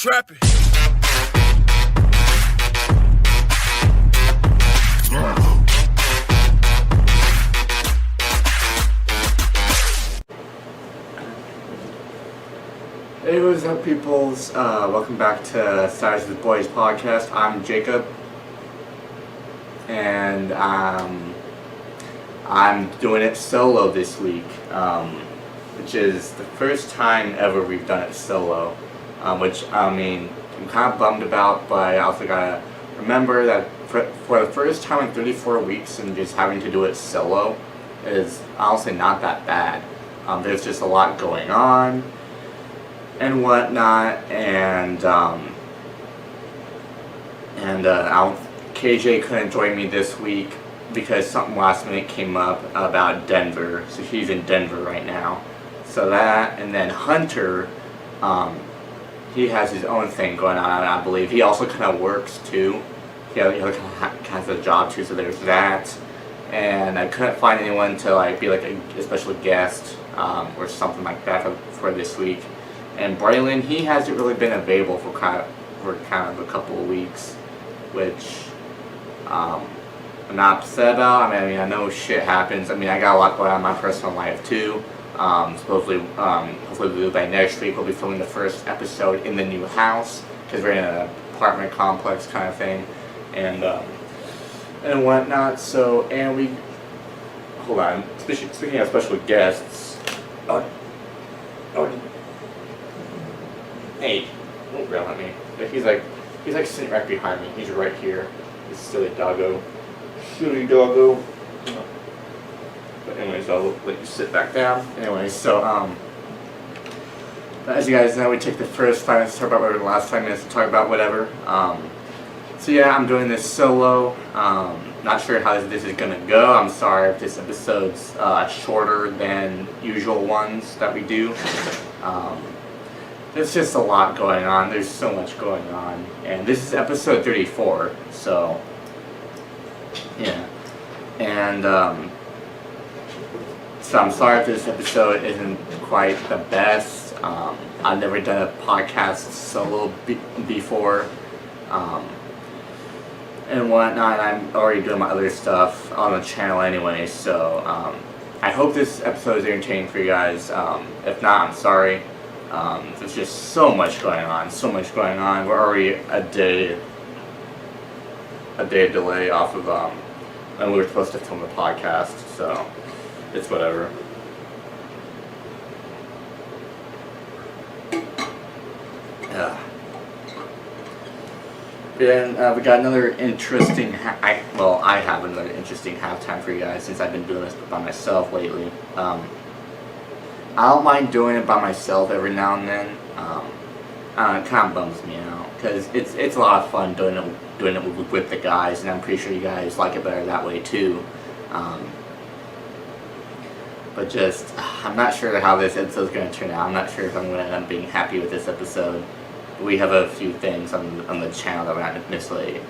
trapping. Hey, what's up, peoples? Welcome back to Stars with Boys podcast. I'm Jacob, and I'm doing it solo this week, which is the first time ever we've done it solo, which, I mean, I'm kind of bummed about, but I also gotta remember that for the first time in 34 weeks and just having to do it solo is honestly not that bad. There's just a lot going on and whatnot, and KJ couldn't join me this week because something last minute came up about Denver, so he's in Denver right now. So that, and then Hunter, he has his own thing going on, I believe. He also kind of works too. He kind of has a job too, so there's that. And I couldn't find anyone to be like a special guest or something like that for this week. And Braylen, he hasn't really been available for kind of a couple of weeks, which I'm not upset about. I mean, I know shit happens. I mean, I got a lot going on in my personal life too. Hopefully by next week we'll be filming the first episode in the new house because we're in an apartment complex kind of thing, and whatnot. So, and we hold on. Speaking of special guests. Hey, don't rail at me. He's like sitting right behind me. He's right here. This silly doggo. But anyways, I'll let you sit back down. Anyways, so as you guys know, we take the first 5 minutes to talk about whatever, the last 5 minutes to talk about whatever. So yeah, I'm doing this solo. Not sure how this is gonna go. I'm sorry if this episode's shorter than usual ones that we do. There's just a lot going on. There's so much going on. And this is episode 34, so yeah. And so I'm sorry if this episode isn't quite the best. I've never done a podcast solo before. And whatnot. I'm already doing my other stuff on the channel anyway, so I hope this episode is entertaining for you guys. If not, I'm sorry. There's just so much going on. We're already a day delay off of when we were supposed to film the podcast, so it's whatever. Yeah. And we got another interesting. I have another interesting halftime for you guys since I've been doing this by myself lately. I don't mind doing it by myself every now and then. It kind of bums me out because it's a lot of fun doing it with the guys, and I'm pretty sure you guys like it better that way too. But just I'm not sure how this episode is going to turn out. I'm not sure if I'm going to end up being happy with this episode. We have a few things on the channel that we're not necessarily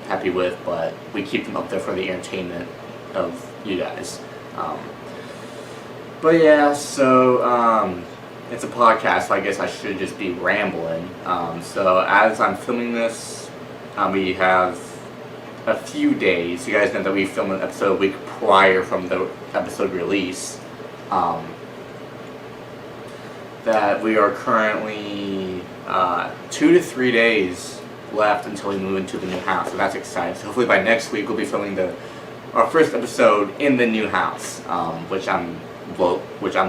happy with, but we keep them up there for the entertainment of you guys. But yeah, so it's a podcast, so I guess I should just be rambling. So as I'm filming this, we have a few days. You guys know that we filmed an episode a week prior from the episode release. That we are currently 2 to 3 days left until we move into the new house, so that's exciting. So hopefully by next week we'll be filming our first episode in the new house, which I'm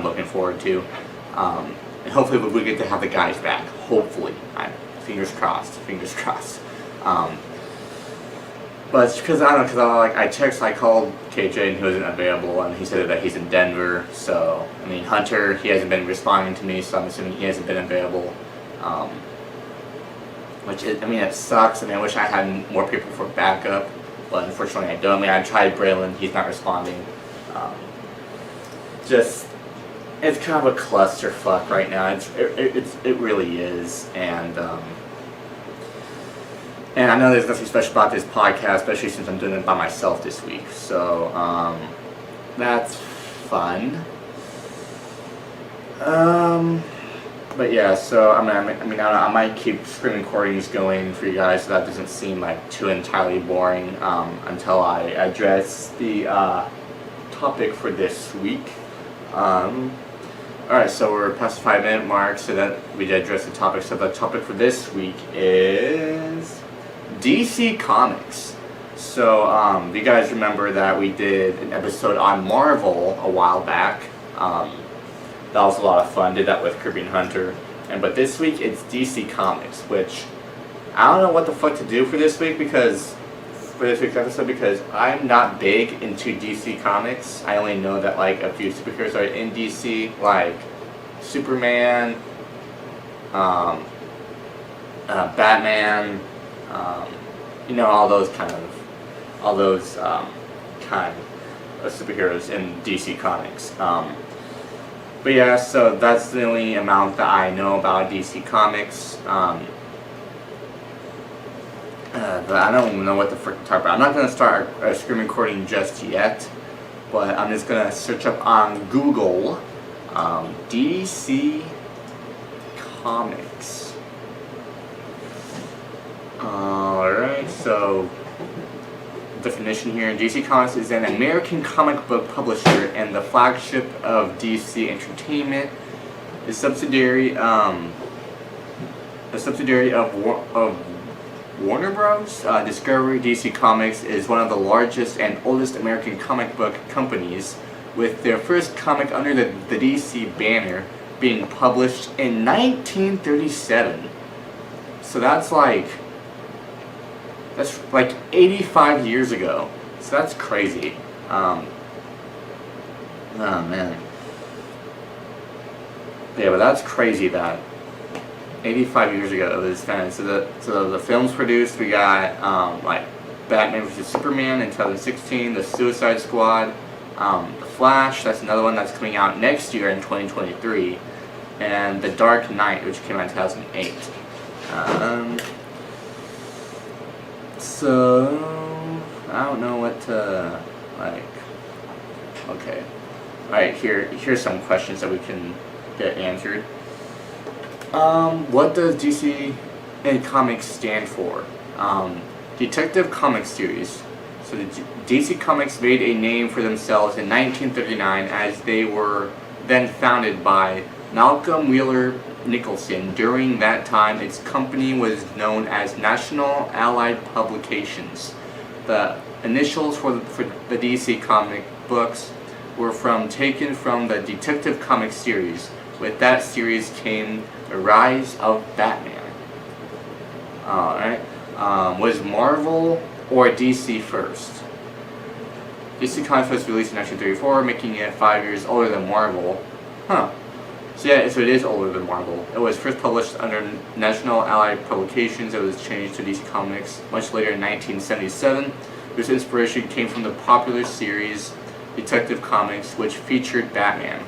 looking forward to, and hopefully we get to have the guys back. Hopefully, fingers crossed. But it's because I called KJ and he wasn't available, and he said that he's in Denver. So I mean, Hunter, he hasn't been responding to me, so I'm assuming he hasn't been available. It sucks. I mean, I wish I had more people for backup, but unfortunately I don't. I mean, I tried Braylen, he's not responding. It's kind of a clusterfuck right now. It really is, and I know there's nothing special about this podcast, especially since I'm doing it by myself this week. So that's fun. But yeah, so I don't know, I might keep screen recordings going for you guys so that doesn't seem like too entirely boring until I address the topic for this week. Alright, so we're past the 5-minute mark, so that we did address the topic. So the topic for this week is DC Comics. So you guys remember that we did an episode on Marvel a while back. That was a lot of fun. Did that with Kirby and Hunter. But this week it's DC Comics, which I don't know what the fuck to do for this week for this week's episode because I'm not big into DC Comics. I only know that like a few superheroes are in DC, like Superman, Batman, all those kind of superheroes in DC Comics. But yeah, so that's the only amount that I know about DC Comics. But I don't know what the frick to talk about. I'm not going to start a screen recording just yet, but I'm just going to search up on Google DC Comics. Alright, so definition here. DC Comics is an American comic book publisher and the flagship of DC Entertainment. A subsidiary of Warner Bros. Discovery. DC Comics is one of the largest and oldest American comic book companies, with their first comic under the DC banner being published in 1937. So that's like 85 years ago. So that's crazy. Oh man. Yeah, but that's crazy that 85 years ago it was done. So the films produced, we got like Batman vs Superman in 2016, The Suicide Squad, The Flash, that's another one that's coming out next year in 2023, and The Dark Knight, which came out in 2008. So I don't know what to like. Okay, all right. Here's some questions that we can get answered. What does DC Comics stand for? Detective Comics Series. So the DC Comics made a name for themselves in 1939 as they were then founded by Malcolm Wheeler Nicholson. During that time, its company was known as National Allied Publications. The initials for the DC comic books were taken from the Detective Comics series. With that series came The Rise of Batman. Alright. Was Marvel or DC first? DC Comics was released in 1934, making it 5 years older than Marvel. Huh. So it is older than Marvel. It was first published under National Allied Publications. It was changed to DC Comics much later in 1977. This inspiration came from the popular series Detective Comics, which featured Batman.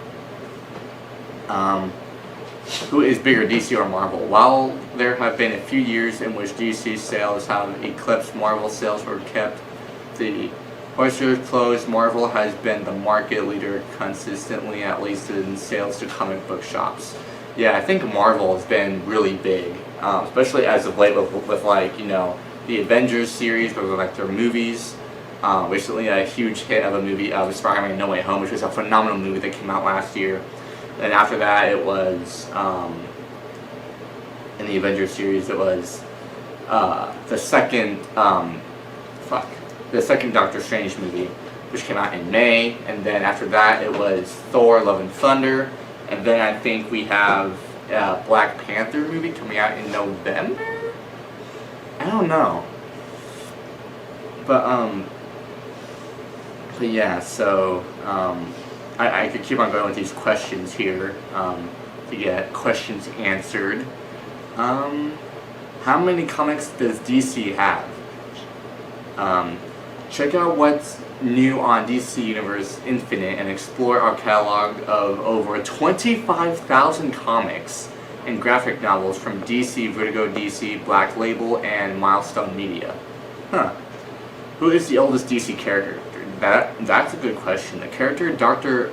Who is bigger, DC or Marvel? While there have been a few years in which DC sales have eclipsed Marvel sales or kept the oyster closed, Marvel has been the market leader consistently, at least in sales to comic book shops. Yeah, I think Marvel has been really big, especially as of late with like, the Avengers series, with like their movies. Recently a huge hit of a movie of Spider-Man No Way Home, which was a phenomenal movie that came out last year. And after that it was, in the Avengers series, it was the second Doctor Strange movie, which came out in May, and then after that it was Thor: Love and Thunder, and then I think we have a Black Panther movie coming out in November? I don't know. But yeah, so I could keep on going with these questions here to get questions answered. How many comics does DC have? Check out what's new on DC Universe Infinite and explore our catalog of over 25,000 comics and graphic novels from DC, Vertigo DC, Black Label, and Milestone Media. Huh. Who is the oldest DC character? That's a good question. The character Dr.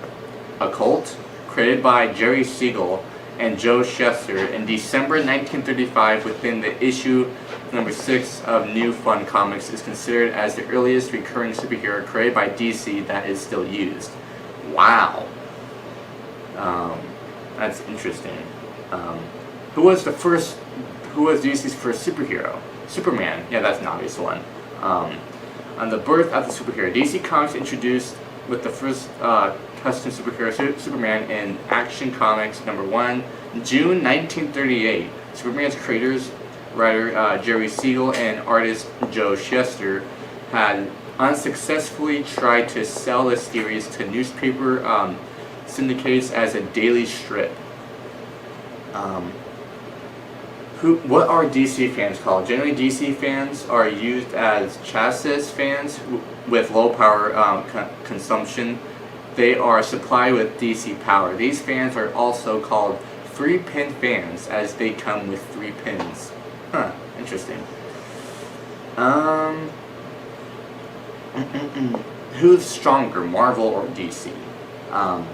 Occult, created by Jerry Siegel, and Joe Shuster in December 1935 within the issue number 6 of New Fun Comics is considered as the earliest recurring superhero created by DC that is still used. Wow. That's interesting. Who was DC's first superhero? Superman. Yeah, that's an obvious one. On the birth of the superhero, DC Comics introduced with the first custom superhero Superman in Action Comics number 1, June 1938. Superman's creators, writer Jerry Siegel and artist Joe Shuster had unsuccessfully tried to sell the series to newspaper syndicates as a daily strip. What are DC fans called? Generally, DC fans are used as chassis fans with low power consumption. They are supplied with DC power. These fans are also called 3-pin fans as they come with 3 pins. Huh, interesting. Who's stronger, Marvel or DC? Hold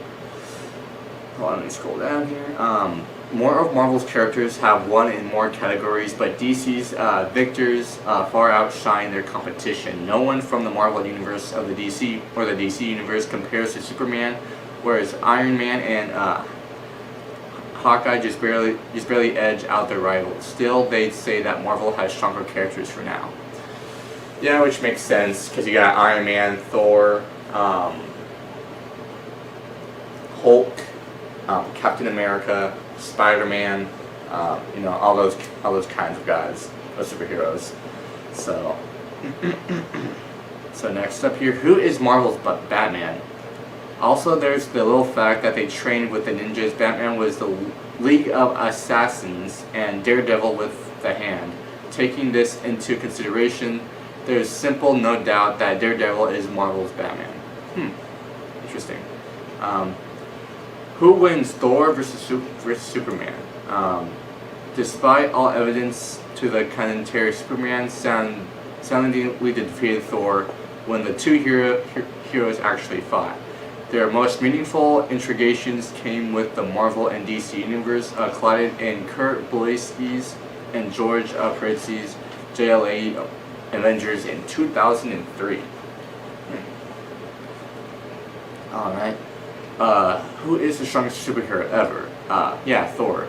on, let me scroll down here. More of Marvel's characters have won in more categories, but DC's victors far outshine their competition. No one from the Marvel universe of the DC or the DC universe compares to Superman, whereas Iron Man and Hawkeye just barely edge out their rivals. Still, they'd say that Marvel has stronger characters for now. Yeah, which makes sense because you got Iron Man, Thor, Hulk, Captain America, Spider-Man, all those kinds of guys, those superheroes. So, so next up here, who is Marvel's Batman? Also, there's the little fact that they trained with the ninjas. Batman was the League of Assassins and Daredevil with the Hand. Taking this into consideration, there's simple no doubt that Daredevil is Marvel's Batman. Interesting. Who wins, Thor versus Superman? Despite all evidence to the contrary, Superman soundingly defeated Thor when the two heroes actually fought. Their most meaningful intrigations came with the Marvel and DC universe, collided in Kurt Busiek's and George Peretz's JLA Avengers in 2003. Alright. Who is the strongest superhero ever? Yeah, Thor.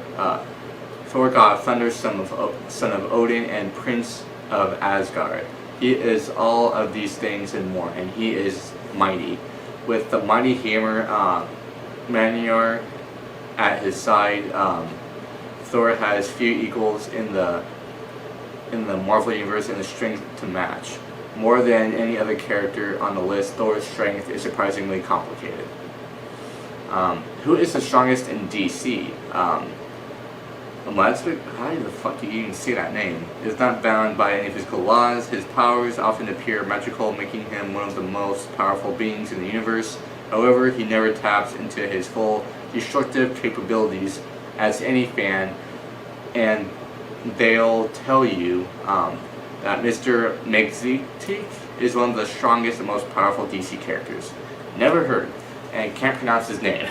Thor, God of Thunder, son of Odin, and Prince of Asgard. He is all of these things and more, and he is mighty. With the mighty hammer, Mjolnir at his side, Thor has few equals in the Marvel universe in the strength to match. More than any other character on the list, Thor's strength is surprisingly complicated. Who is the strongest in DC? How the fuck do you even say that name? Is not bound by any physical laws. His powers often appear magical, making him one of the most powerful beings in the universe. However, he never taps into his full destructive capabilities, as any fan, and they'll tell you that Mr. Megxit is one of the strongest and most powerful DC characters. Never heard, and can't pronounce his name.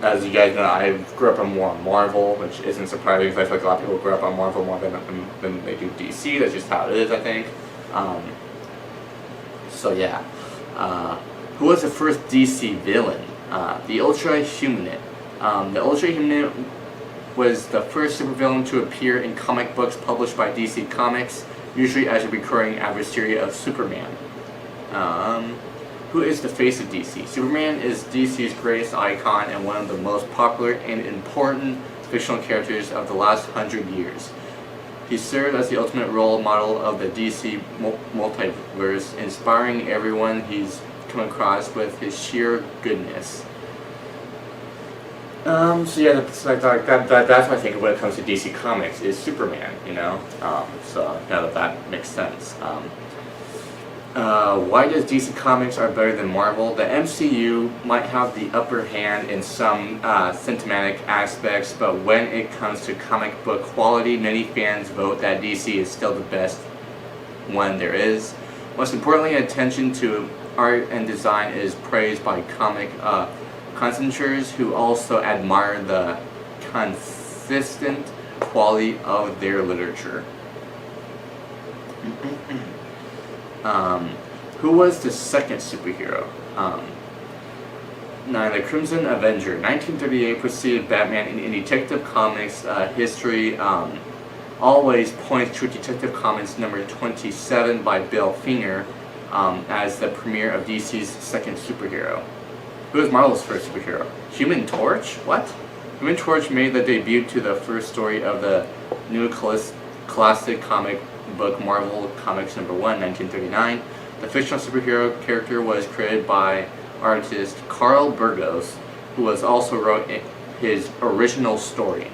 As you guys know, I grew up on more Marvel, which isn't surprising because I feel like a lot of people grew up on Marvel more than they do DC. That's just how it is, I think. So yeah. Who was the first DC villain? The Ultra Humanite. The Ultra Humanite was the first supervillain to appear in comic books published by DC Comics, usually as a recurring adversary of Superman. Who is the face of DC? Superman is DC's greatest icon and one of the most popular and important fictional characters of the last 100 years. He served as the ultimate role model of the DC multiverse, inspiring everyone he's come across with his sheer goodness. So yeah, that's what I think of when it comes to DC Comics, is Superman, so now that makes sense. Why does DC Comics are better than Marvel? The MCU might have the upper hand in some thematic aspects, but when it comes to comic book quality, many fans vote that DC is still the best one there is. Most importantly, attention to art and design is praised by connoisseurs who also admire the consistent quality of their literature. Who was the second superhero? Now, the Crimson Avenger, 1938, preceded Batman in Detective Comics history. Always points to Detective Comics number 27 by Bill Finger as the premiere of DC's second superhero. Who was Marvel's first superhero? Human Torch? What? Human Torch made the debut to the first story of the new classic comic book Marvel Comics number 1, 1939. The fictional superhero character was created by artist Carl Burgos, who was also wrote his original story.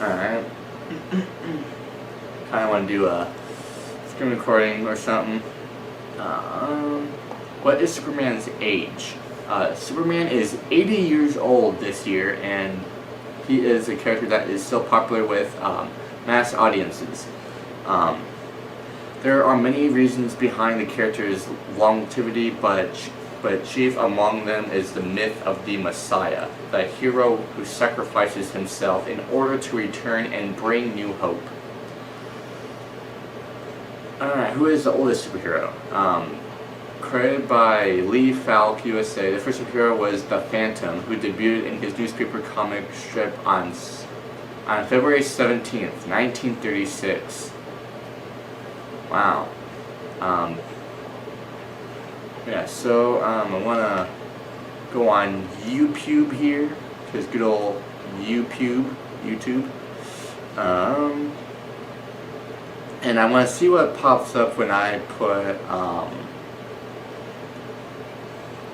Alright. Kinda wanna do a screen recording or something. What is Superman's age? Superman is 80 years old this year, and he is a character that is still popular with mass audiences. There are many reasons behind the character's longevity, but chief among them is the myth of the Messiah, the hero who sacrifices himself in order to return and bring new hope. Alright, who is the oldest superhero? Created by Lee Falk, USA, the first superhero was the Phantom, who debuted in his newspaper comic strip on February 17th, 1936. Wow. Yeah, so I want to go on YouTube here, because good old YouTube. And I want to see what pops up when I put, hold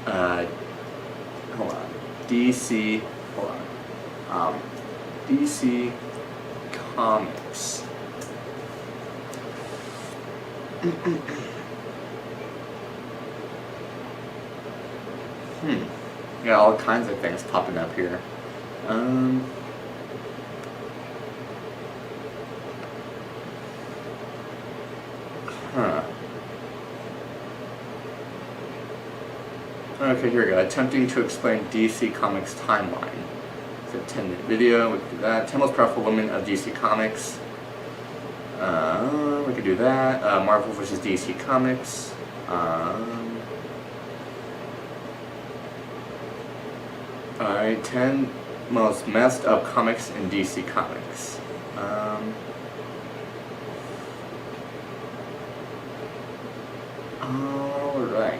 on, DC Comics. Got all kinds of things popping up here. Okay, here we go. Attempting to explain DC Comics timeline. It's a 10-minute video. We can do that. 10 most powerful women of DC Comics. We could do that. Marvel versus DC Comics. Alright, 10 most messed up comics in DC Comics. Alright.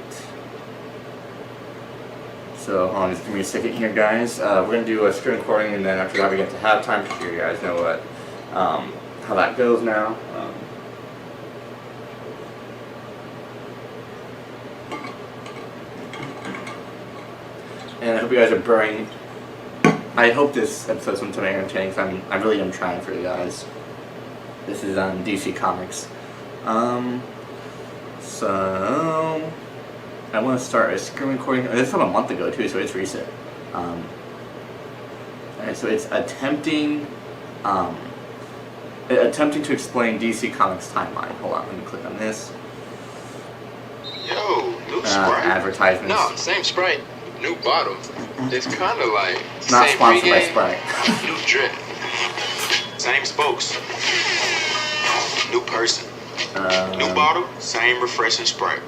So, hold on, just give me a second here, guys. We're going to do a screen recording, and then after that we get to halftime, so you guys know what, how that goes now. And I hope you guys are bearing. I hope this episode's something entertaining, because I really am trying for you guys. This is on DC Comics. So I want to start a screen recording. This is from a month ago too, so it's recent. Alright, so it's attempting to explain DC Comics timeline. Hold on, let me click on this. Yo, new Sprite? Advertisements. No, same Sprite, new bottle. It's kind of like not same sponsored by pregame, Sprite. new drip, same spokes, new person, new bottle, same refreshing Sprite.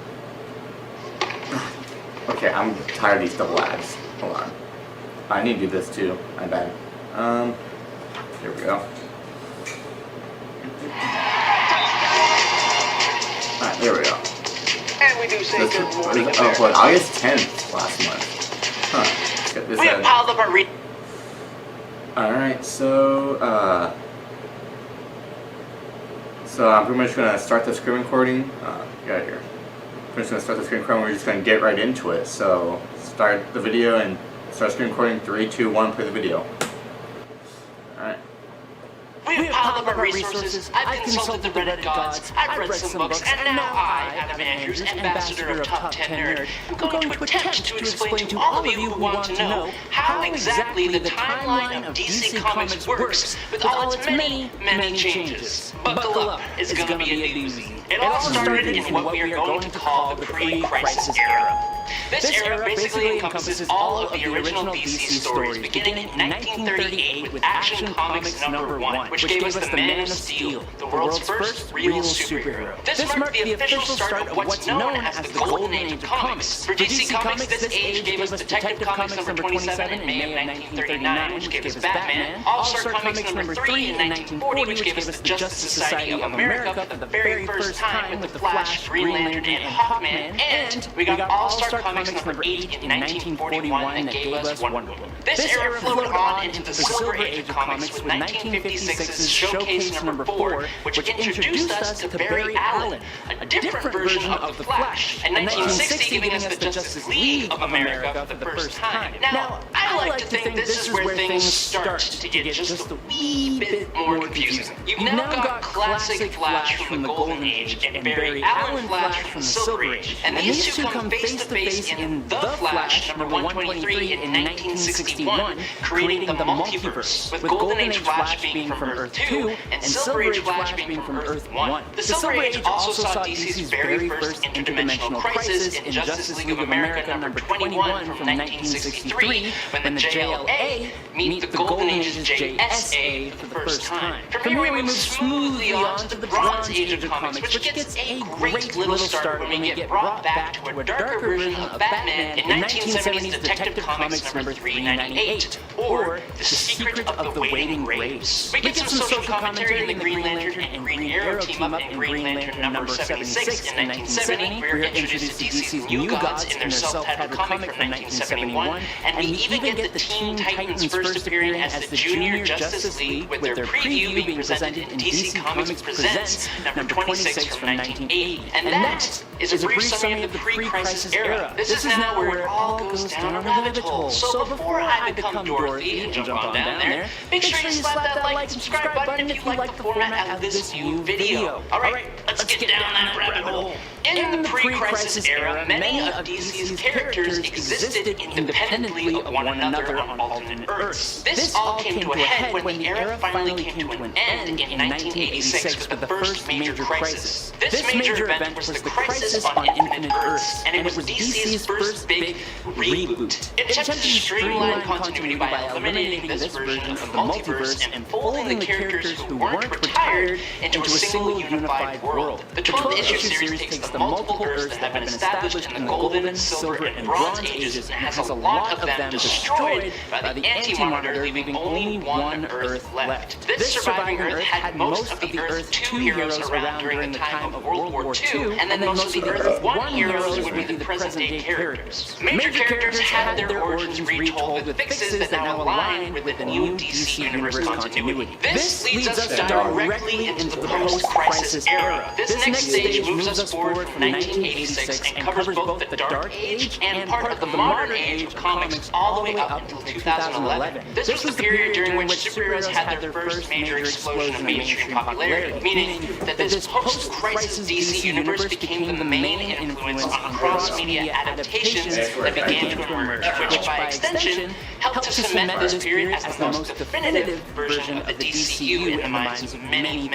Okay, I'm tired of these double ads. Hold on. I need to do this too. My bad. Here we go. Alright, there we go. And we do say good morning, America. What, August 10th last month. Huh. Let's get this We have piled up our Alright, so I'm pretty much going to start the screen recording. Get out of here. I'm just going to start the screen recording. We're just going to get right into it. So, start the video and start screen recording. 3, 2, 1, play the video. Alright. We have piled up our resources. I've consulted the Reddit gods. I've read some books, and now I, Adam Andrews, ambassador of Top 10 Nerd, am going to attempt to explain to all of you who want to know how exactly the timeline of DC Comics works with all its many, many changes. Buckle up, it's gonna be a doozy. It all started in what we are going to call the pre-crisis era. This era basically encompasses all of the original DC stories, beginning in 1938 with Action Comics #1, which gave us the Man of Steel, the world's first real superhero. This marked the official start of what's known as the Golden Age of Comics. For DC Comics, this age gave us Detective Comics #27 in May of 1939, which gave us Batman, All-Star Comics #3 in 1940, which gave us the Justice Society of America for the very first time with the Flash, Green Lantern, and Hawkman, and we got All-Star Comics #8 in 1941 that gave us Wonder Woman. This era flowed on into the Silver Age of Comics with 1956's Showcase #4, which introduced us to Barry Allen, a different version of the Flash, and 1960 giving us the Justice League of America for the first time. Now, I like to think this is where things start to get just a wee bit more confusing. You've now got classic Flash from the Golden Age and Barry Allen Flash from the Silver Age, and these two come face to face in The Flash #123 in 1961, creating the multiverse, with Golden Age Flash being from Earth 2 and Silver Age Flash being from Earth 1. The Silver Age also saw DC's very first interdimensional crisis in Justice League of America #21 from 1963, when the JLA meet the Golden Age's JSA for the first time. From here we move smoothly on to the Bronze Age of Comics, which gets a great little start when we get brought back to a darker version of Batman in 1970's Detective Comics #398, or The Secret of the Waiting Graves. We get some social commentary in the Green Lantern and Green Arrow team up in Green Lantern #76 in 1970. We're introduced to DC's New Gods in their self-titled comic from 1971, and we even get the Teen Titans' first appearing as the Junior Justice League, with their preview being presented in DC Comics Presents #26 from 1980. And that is a brief summary of the pre-crisis era. This is now where it all goes down a rabbit hole. So before I become Dorothy and jump on down there, make sure you slap that like and subscribe button if you like the format of this new video. Alright, let's get down that rabbit hole. In the pre-crisis era, many of DC's characters existed independently of one another on alternate Earths. This all came to a head when the era finally came to an end in 1986 with the first major crisis. This major event was the Crisis on Infinite Earths, and it was DC's first big reboot. It attempted to streamline continuity by eliminating this version of the multiverse and folding the characters who weren't retired into a single unified world. The 12-issue series takes the multiple Earths that have been established in the Golden, Silver, and Bronze Ages and has a lot of them destroyed by the Anti-Monitor, leaving only one Earth left. This surviving Earth had most of the Earth 2 heroes around during the time of World War II, and then most of the Earth 1 heroes would be the present-day characters. Major characters had their origins retold with fixes that now align with the new DC Universe continuity. This leads us directly into the post-crisis era. This next stage moves us forward from 1986 and covers both the Dark Age and part of the Modern Age of comics all the way up until 2011. This was the period during which superheroes had their first major explosion of mainstream popularity, meaning that this post-crisis DC Universe became the main influence on cross-media adaptations that began to emerge, which by extension helped to cement this period as the most definitive version of the DCU in the minds of many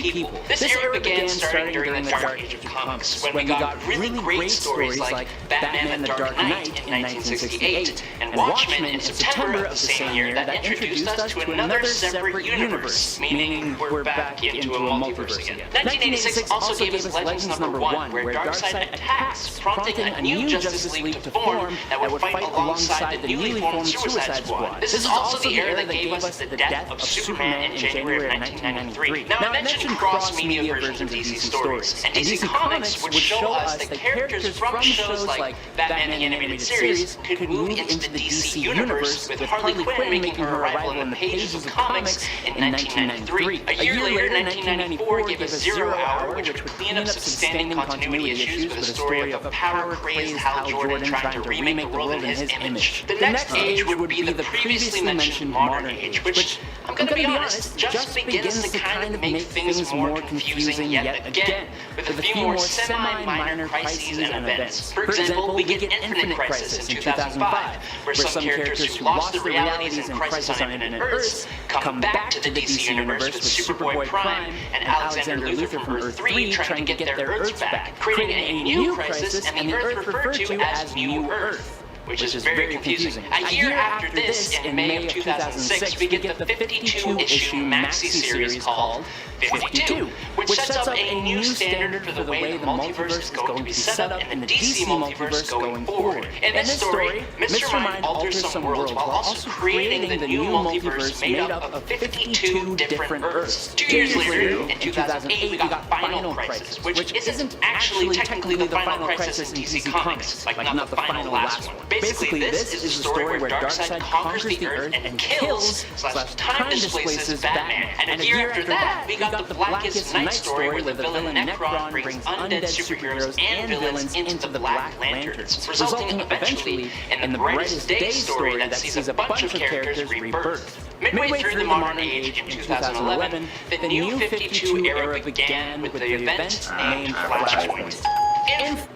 people. This era began starting during the Dark Age of Comics, when we got really great stories like Batman and the Dark Knight in 1968, and Watchmen in September of the same year that introduced us to another separate universe, meaning we're back into a multiverse again. 1986 also gave us Legends #1, where Darkseid attacks, prompting a new Justice League to form that would fight alongside the newly formed Suicide Squad. This is also the era that gave us the death of Superman in January of 1993. Now, I mentioned cross-media versions of DC stories, and DC Comics would show us that characters from shows like Batman the Animated Series could move into the DC Universe, with Harley Quinn making her arrival in the pages of comics in 1993. A year later, 1994 gave us Zero Hour, which would clean up substanding continuity issues with a story of a power-crazed Hal Jordan trying to remake the world in his image. The next age age would be the previously mentioned modern age, which, I'm gonna be honest, just begins to kind of make things more confusing yet again, with a few more semi-minor crises and events. For example, we get Infinite Crisis in 2005, where some characters who lost their realities in Crisis on Infinite Earths come back to the DC universe with Superboy Prime and Alexander Luthor from Earth 3 trying to get their Earths back, creating a new crisis and the Earth referred to as New Earth, which is very confusing. A year after this, in May of 2006, we get the 52-issue maxi-series called 52, which sets up a new standard for the way the multiverse is going to be set up in the DC multiverse going forward. In this story, Mr. Mind alters some worlds while also creating the new multiverse made up of 52 different Earths. 2 years later, in 2008, we got Final Crisis, which isn't actually technically the final crisis in DC Comics, like not the final last one. Basically, this is the story where Darkseid conquers the Earth and kills/time displaces Batman. And a year after that, we got the Blackest Night story where the villain Necron brings undead superheroes and villains into the Black Lanterns, resulting eventually in the Brightest Day story that sees a bunch of characters rebirth. Midway through the modern age in 2011, the new 52 era began with the event named Flashpoint.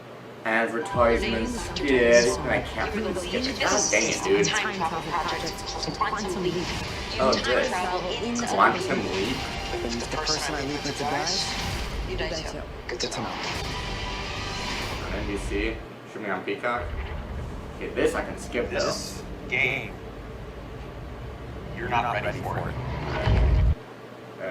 Advertisements, yes, and I can't really skip it. God dang it, dude. Time travel project called Quantum Leap. Oh, good. Quantum Leap? The person I leap with dies? You die too. Good to know. On NBC, streaming on Peacock. Okay, this I can skip though. This game, you're not ready for it.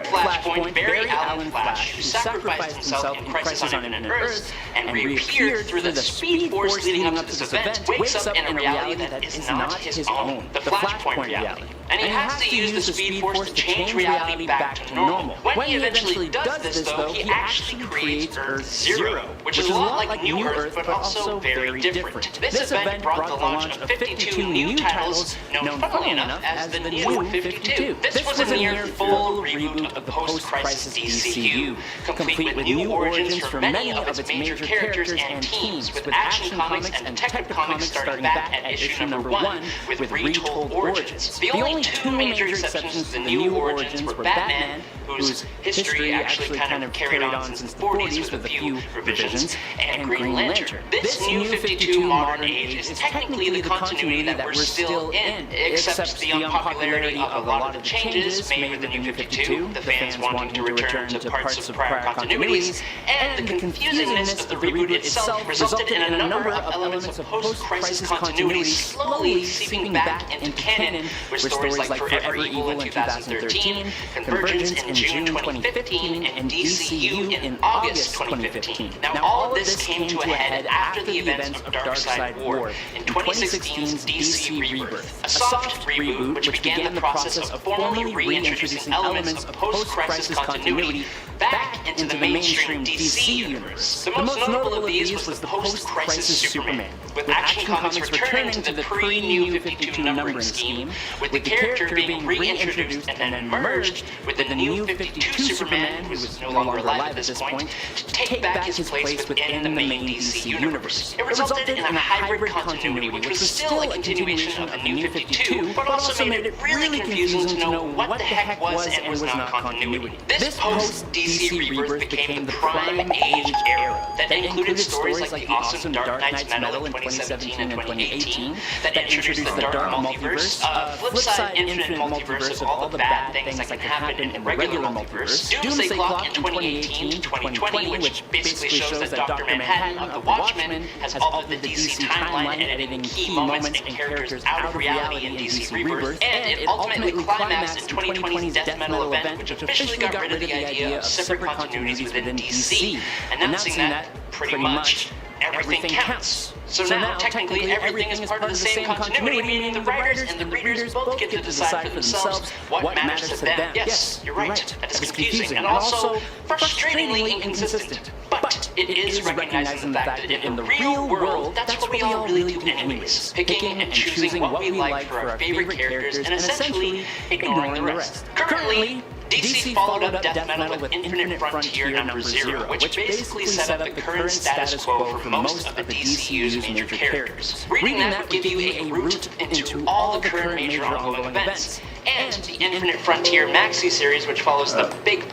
Flashpoint, Barry Allen Flash, who sacrificed himself in Crisis on Infinite Earths and reappeared through the Speed Force leading up to this event, wakes up in a reality that is not his own, the Flashpoint reality. And he has to use the Speed Force to change reality back to normal. When he eventually does this, though, he actually creates Earth Zero, which is a lot like New Earth, but also very different. This event brought the launch of 52 new titles, known funnily enough as the New 52. This was a near full reboot of the post-crisis DCU, complete with new origins for many of its major characters and teams, with Action Comics and Detective Comics starting back at issue number 1 with retold origins. The only two major exceptions to the new origins were Batman, whose history actually kind of carried on since the 40s with a few revisions, and Green Lantern. This new 52 modern age is technically the continuity that we're still in, except the unpopularity of a lot of the changes made with the new 52, the fans wanting to return to parts of prior continuities, and the confusingness of the reboot itself resulted in a number of elements of post-crisis continuity slowly seeping back into canon, with stories like Forever Evil in 2013, Convergence in June 2015, and DCU in August 2015. Now, all of this came to a head after the events of Darkseid War in 2016's DC Rebirth, a soft reboot which began the process of formally reintroducing elements of post-crisis continuity back into the mainstream DC universe. The most notable of these was the post-crisis Superman, with Action Comics returning to the pre-New 52 numbering scheme, with the character being reintroduced and then merged with the New 52 Superman, who was no longer alive at this point, to take back his place within the main DC universe. It resulted in a hybrid continuity, which was still a continuation of the New 52, but also made it really confusing to know what the heck was and was not continuity. This post-DC Rebirth became the Prime Age era that included stories like the awesome Dark Knight's Metal in 2017 and 2018, that introduced the Dark Multiverse, Flipside Infinite Multiverse of all the bad things that can happen in the regular multiverse, Doomsday Clock in 2018-2020, which basically shows that Dr. Manhattan of the Watchmen has altered the DC timeline, editing key moments and characters out of reality in DC Rebirth, and it ultimately climaxed in 2020's Death Metal event, which officially got rid of the idea of separate continuities within DC, announcing that, pretty much, everything counts. So now, technically, everything is part of the same continuity, meaning the writers and the readers both get to decide for themselves what matters to them. Yes, you're right, that is confusing and also frustratingly inconsistent. But it is recognizing the fact that in the real world, that's what we all really do anyways, picking and choosing what we like for our favorite characters and essentially ignoring the rest. Currently, DC followed up death metal with Infinite Frontier #0, which basically set up the current status quo for most of the DCU's major characters. Reading that would give you a route into all the current major ongoing events, and the Infinite Frontier Maxi series, which follows the big...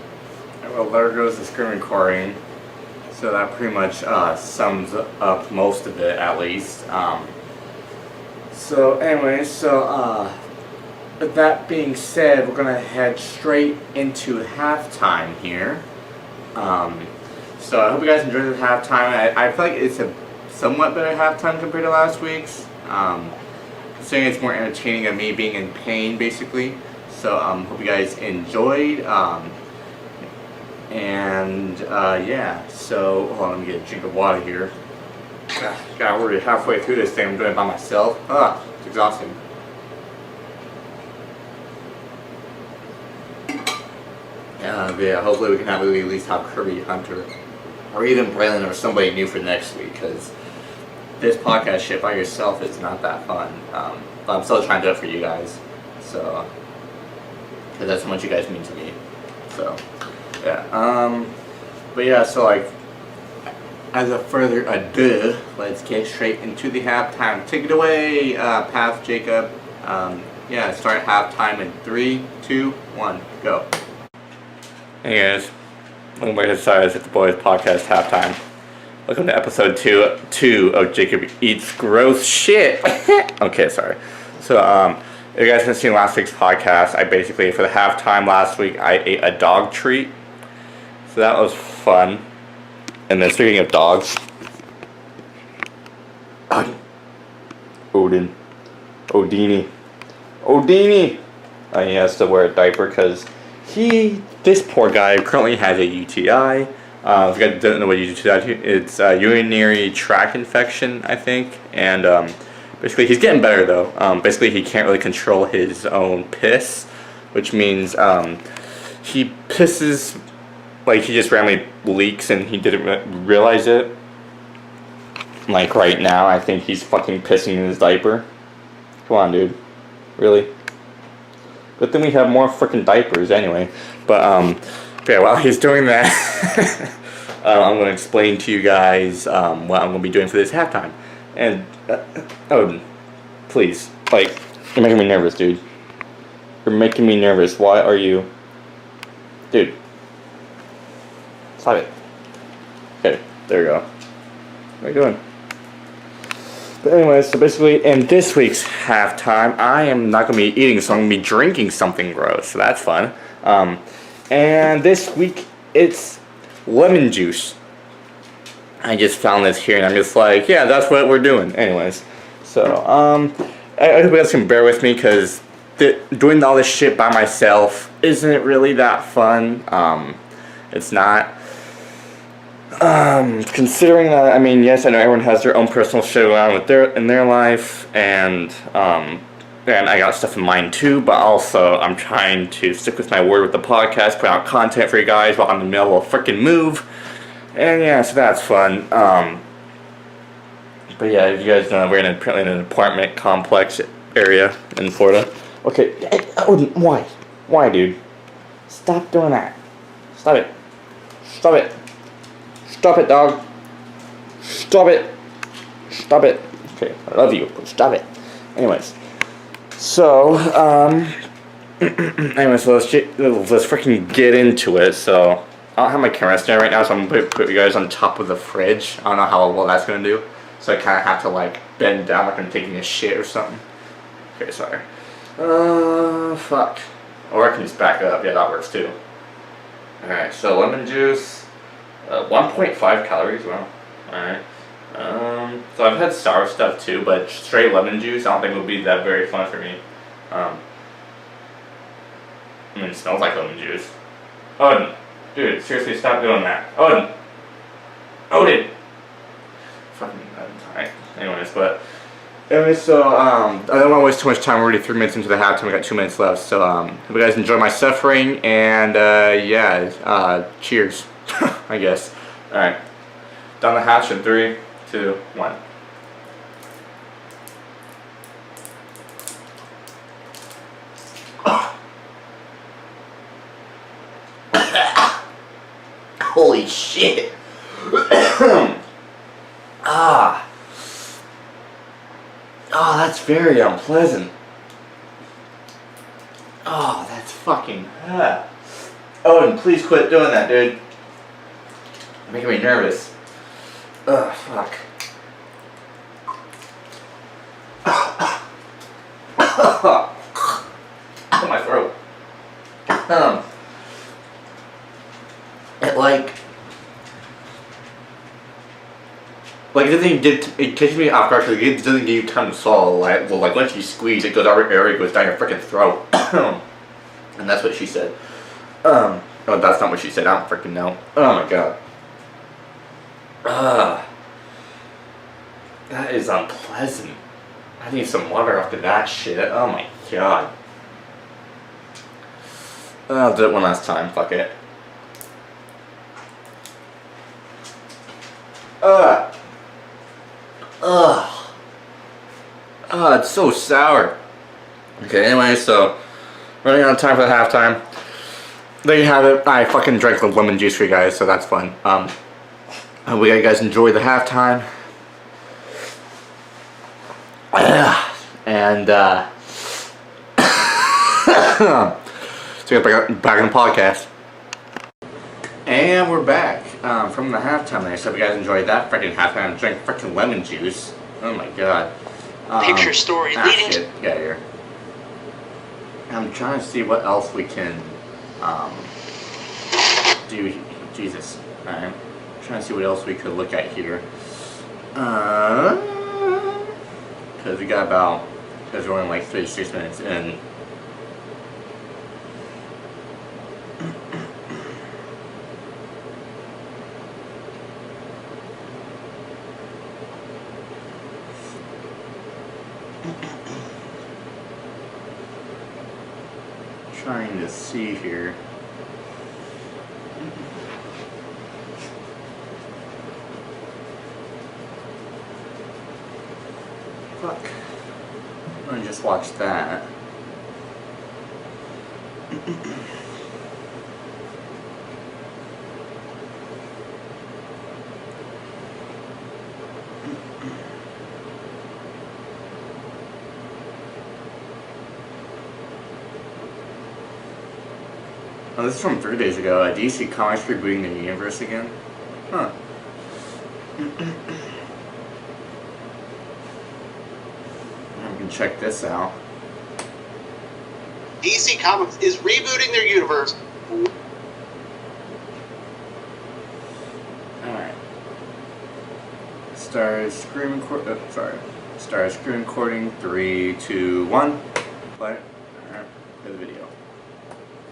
Well, there goes the screen recording. So that pretty much sums up most of it, at least. So anyway, with that being said, we're gonna head straight into halftime here. So I hope you guys enjoyed the halftime. I feel like it's a somewhat better halftime compared to last week's. Considering it's more entertaining than me being in pain, basically. So hope you guys enjoyed. Yeah, so hold on, let me get a drink of water here. God, we're already halfway through this thing. I'm doing it by myself. It's exhausting. Yeah, hopefully we can at least have Kirby, Hunter, or even Braylen or somebody new for next week, because this podcast shit by yourself is not that fun. But I'm still trying to do it for you guys, so, because that's how much you guys mean to me. So, yeah. But yeah, so like, as a further ado, let's get straight into the halftime. Take it away, Path Jacob. Yeah, start halftime in 3, 2, 1, go. Hey guys, welcome back to Size It's the Boys Podcast Halftime. Welcome to episode 2 of Jacob Eats Gross Shit. Okay, sorry. So, if you guys haven't seen last week's podcast, I basically, for the halftime last week, I ate a dog treat. So that was fun. And then speaking of dogs, Odini. He has to wear a diaper because this poor guy currently has a UTI. If you guys don't know what UTI is, it's a urinary tract infection, I think. And basically, he's getting better though. Basically, he can't really control his own piss, which means he pisses. Like, he just randomly leaks and he didn't realize it. Like, right now, I think he's fucking pissing in his diaper. Come on, dude. Really? Good thing we have more freaking diapers anyway. But, yeah, while he's doing that, I'm going to explain to you guys what I'm going to be doing for this halftime. And, Odin, please. Like, you're making me nervous, dude. You're making me nervous. Why are you... Dude. Stop it. Okay, there we go. What are you doing? But anyway, so basically, in this week's halftime, I am not going to be eating, so I'm going to be drinking something gross. So that's fun. And this week, it's lemon juice. I just found this here, and I'm just like, yeah, that's what we're doing. Anyways, so, I hope you guys can bear with me, because doing all this shit by myself isn't really that fun. It's not. Considering that, I mean, yes, I know everyone has their own personal shit going on in their life, and I got stuff in mind too, but also I'm trying to stick with my word with the podcast, put out content for you guys while I'm in the middle of a freaking move, and yeah, so that's fun. But yeah, as you guys know, we're apparently in an apartment complex area in Florida. Okay, why? Why, dude? Stop doing that. Stop it. Stop it. Stop it, dog. Stop it. Stop it. Okay, I love you, but stop it. Anyways. So, let's freaking get into it. So, I don't have my camera stand right now, so I'm going to put you guys on top of the fridge. I don't know how well that's going to do. So I kind of have to, like, bend down like I'm taking a shit or something. Okay, sorry. Fuck. Or I can just back up. Yeah, that works too. Alright, so lemon juice. 1.5 calories, wow. Alright. So I've had sour stuff too, but straight lemon juice I don't think would be that very fun for me. I mean, it smells like lemon juice. Odin! Dude, seriously, stop doing that. Odin! Fucking alright. Anyways, so, I don't want to waste too much time. We're already 3 minutes into the halftime. We got 2 minutes left. So, hope you guys enjoy my suffering. And, cheers. I guess. Alright. Down the hatch in 3, 2, 1. Holy shit. Ah. Oh, that's very unpleasant. Oh, that's fucking... Oh, and please quit doing that, dude. You're making me nervous. Ugh, fuck. Oh, my throat. It it catches me off guard because it doesn't give you time to swallow. Like once you squeeze, it goes over area, goes down your freaking throat. And that's what she said. Oh, that's not what she said. I don't freaking know. Oh my god. That is unpleasant. I need some water after that shit. Oh my god. I'll do it one last time. Fuck it. It's so sour. Okay, anyway, so running out of time for the halftime. There you have it. I fucking drank the lemon juice for you guys, so that's fun. I hope you guys enjoy the halftime. And so we're back on the podcast. And we're back from the halftime there. So if you guys enjoyed that freaking halftime, drink freaking lemon juice. Oh my god. Picture story leading shit. Get out of here. I'm trying to see what else we can do. Jesus. Alright. Trying to see what else we could look at here. Because we got about, because we're only like 36 minutes in. Trying to see here. Fuck. I'm gonna just watch that. Oh, this is from 3 days ago. DC Comics rebooting the universe again? Huh. I can check this out. DC Comics is rebooting their universe. Alright. Start screen recording. 3, 2, 1. Play. Alright. Play the video.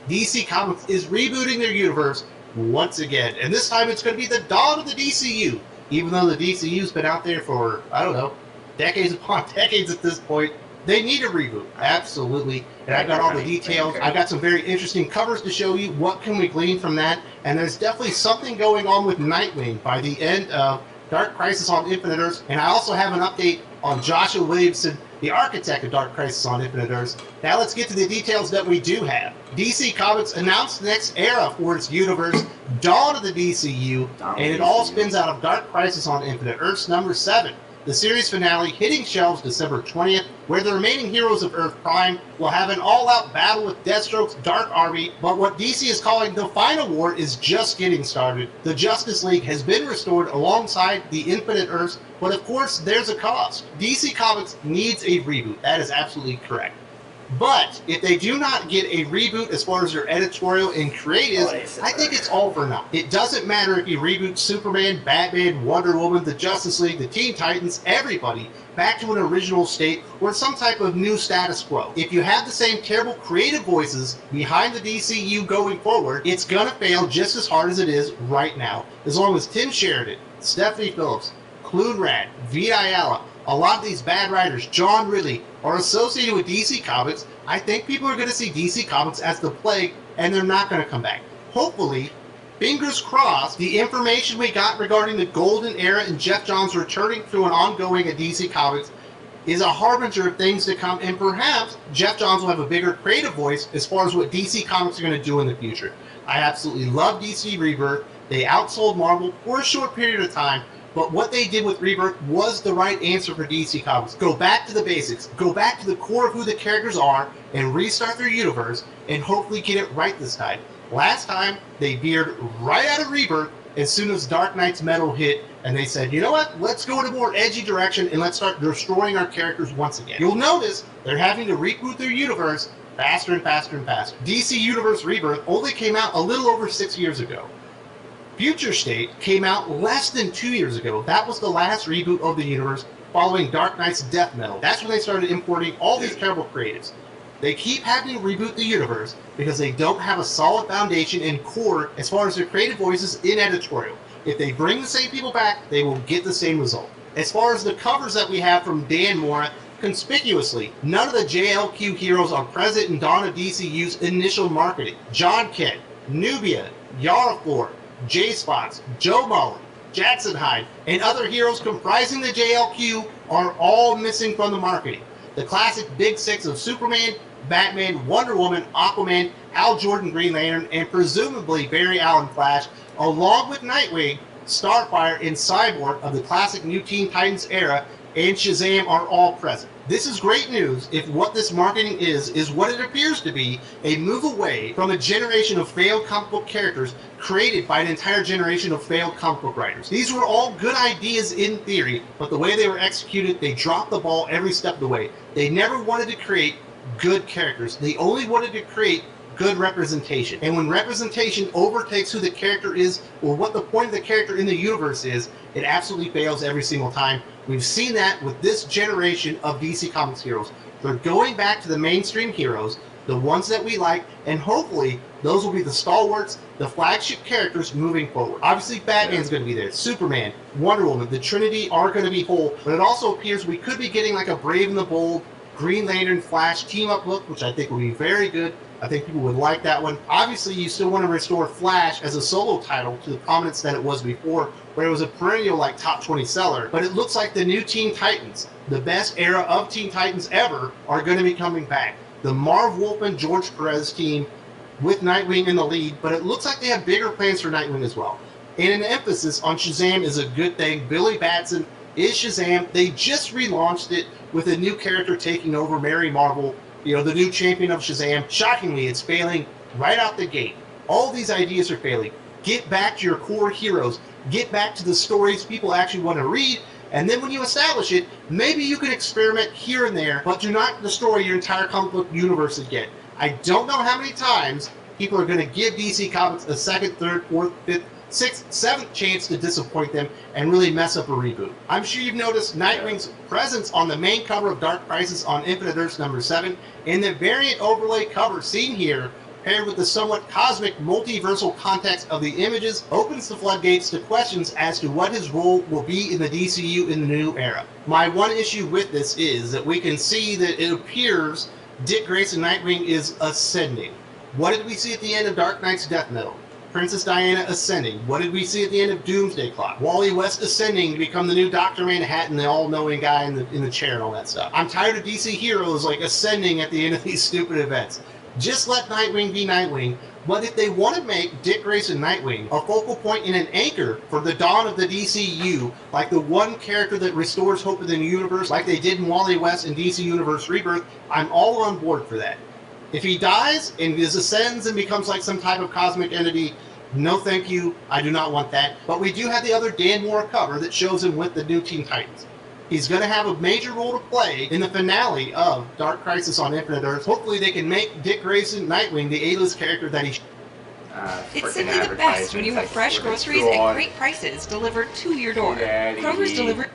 DC Comics is rebooting their universe once again, and this time it's going to be the dawn of the DCU. Even though the DCU's been out there for, I don't know, decades upon decades at this point, they need a reboot. Absolutely. And I've got all the details. I've got some very interesting covers to show you. What can we glean from that? And there's definitely something going on with Nightwing by the end of Dark Crisis on Infinite Earths. And I also have an update on Joshua Williamson, the architect of Dark Crisis on Infinite Earths. Now let's get to the details that we do have. DC Comics announced the next era for its universe, Dawn of the DCU, and it all spins out of Dark Crisis on Infinite Earths number 7. The series finale hitting shelves December 20th, where the remaining heroes of Earth Prime will have an all-out battle with Deathstroke's Dark Army, but what DC is calling the final war is just getting started. The Justice League has been restored alongside the Infinite Earths, but of course there's a cost. DC Comics needs a reboot, that is absolutely correct. But if they do not get a reboot as far as their editorial and creative, I think it's all for naught. It doesn't matter if you reboot Superman, Batman, Wonder Woman, the Justice League, the Teen Titans, everybody back to an original state or some type of new status quo. If you have the same terrible creative voices behind the DCU going forward, it's gonna fail just as hard as it is right now. As long as Tim Sheridan, Stephanie Phillips, Clune Rad, Vita Ayala, a lot of these bad writers, John Ridley, are associated with DC Comics, I think people are going to see DC Comics as the plague, and they're not going to come back. Hopefully, fingers crossed, the information we got regarding the golden era and Jeff Johns returning to an ongoing at DC Comics is a harbinger of things to come, and perhaps Jeff Johns will have a bigger creative voice as far as what DC Comics are going to do in the future. I absolutely love DC Rebirth. They outsold Marvel for a short period of time, but what they did with Rebirth was the right answer for DC Comics. Go back to the basics, go back to the core of who the characters are, and restart their universe, and hopefully get it right this time. Last time, they veered right out of Rebirth as soon as Dark Knight's Metal hit, and they said, you know what, let's go in a more edgy direction and let's start destroying our characters once again. You'll notice they're having to reboot their universe faster and faster and faster. DC Universe Rebirth only came out a little over 6 years ago. Future State came out less than 2 years ago. That was the last reboot of the universe following Dark Knight's Death Metal. That's when they started importing all these terrible creatives. They keep having to reboot the universe because they don't have a solid foundation and core as far as their creative voices in editorial. If they bring the same people back, they will get the same result. As far as the covers that we have from Dan Mora, conspicuously, none of the JLQ heroes are present in Dawn of DCU's initial marketing. John Kent, Nubia, Yara Flor, J-Spots, Joe Mullen, Jackson Hyde, and other heroes comprising the JLQ are all missing from the marketing. The classic Big Six of Superman, Batman, Wonder Woman, Aquaman, Hal Jordan Green Lantern, and presumably Barry Allen Flash, along with Nightwing, Starfire, and Cyborg of the classic New Teen Titans era, and Shazam are all present. This is great news if what this marketing is what it appears to be, a move away from a generation of failed comic book characters created by an entire generation of failed comic book writers. These were all good ideas in theory, but the way they were executed, they dropped the ball every step of the way. They never wanted to create good characters. They only wanted to create good representation. And when representation overtakes who the character is or what the point of the character in the universe is, it absolutely fails every single time. We've seen that with this generation of DC Comics heroes. They're going back to the mainstream heroes, the ones that we like, and hopefully those will be the stalwarts, the flagship characters moving forward. Obviously Batman's going to be there, Superman, Wonder Woman, the Trinity are going to be whole, but it also appears we could be getting like a Brave and the Bold, Green Lantern, Flash team-up look, which I think will be very good. I think people would like that one. Obviously, you still want to restore Flash as a solo title to the prominence that it was before, where it was a perennial like top 20 seller. But it looks like the new Teen Titans, the best era of Teen Titans ever, are going to be coming back. The Marv Wolfman, George Perez team with Nightwing in the lead, but it looks like they have bigger plans for Nightwing as well. And an emphasis on Shazam is a good thing. Billy Batson is Shazam. They just relaunched it with a new character taking over, Mary Marvel, you know, the new champion of Shazam. Shockingly, it's failing right out the gate. All these ideas are failing. Get back to your core heroes. Get back to the stories people actually want to read. And then when you establish it, maybe you can experiment here and there, but do not destroy your entire comic book universe again. I don't know how many times people are going to give DC Comics a second, third, fourth, fifth, sixth, seventh chance to disappoint them and really mess up a reboot. I'm sure you've noticed Nightwing's presence on the main cover of Dark Crisis on Infinite Earths number 7, and the variant overlay cover seen here, paired with the somewhat cosmic multiversal context of the images, opens the floodgates to questions as to what his role will be in the DCU in the new era. My one issue with this is that we can see that it appears Dick Grayson Nightwing is ascending. What did we see at the end of Dark Knight's Death Metal? Princess Diana ascending. What did we see at the end of Doomsday Clock? Wally West ascending to become the new Dr. Manhattan, the all-knowing guy in the chair and all that stuff. I'm tired of DC heroes like ascending at the end of these stupid events. Just let Nightwing be Nightwing. But if they want to make Dick Grayson Nightwing a focal point and an anchor for the dawn of the DCU, like the one character that restores hope in the universe, like they did in Wally West in DC Universe Rebirth, I'm all on board for that. If he dies and ascends and becomes like some type of cosmic entity, no thank you, I do not want that. But we do have the other Dan Mora cover that shows him with the new Teen Titans. He's going to have a major role to play in the finale of Dark Crisis on Infinite Earths. Hopefully they can make Dick Grayson Nightwing the A-list character that he It's simply the best when you have fresh groceries at great prices delivered to your door. Kroger's delivered.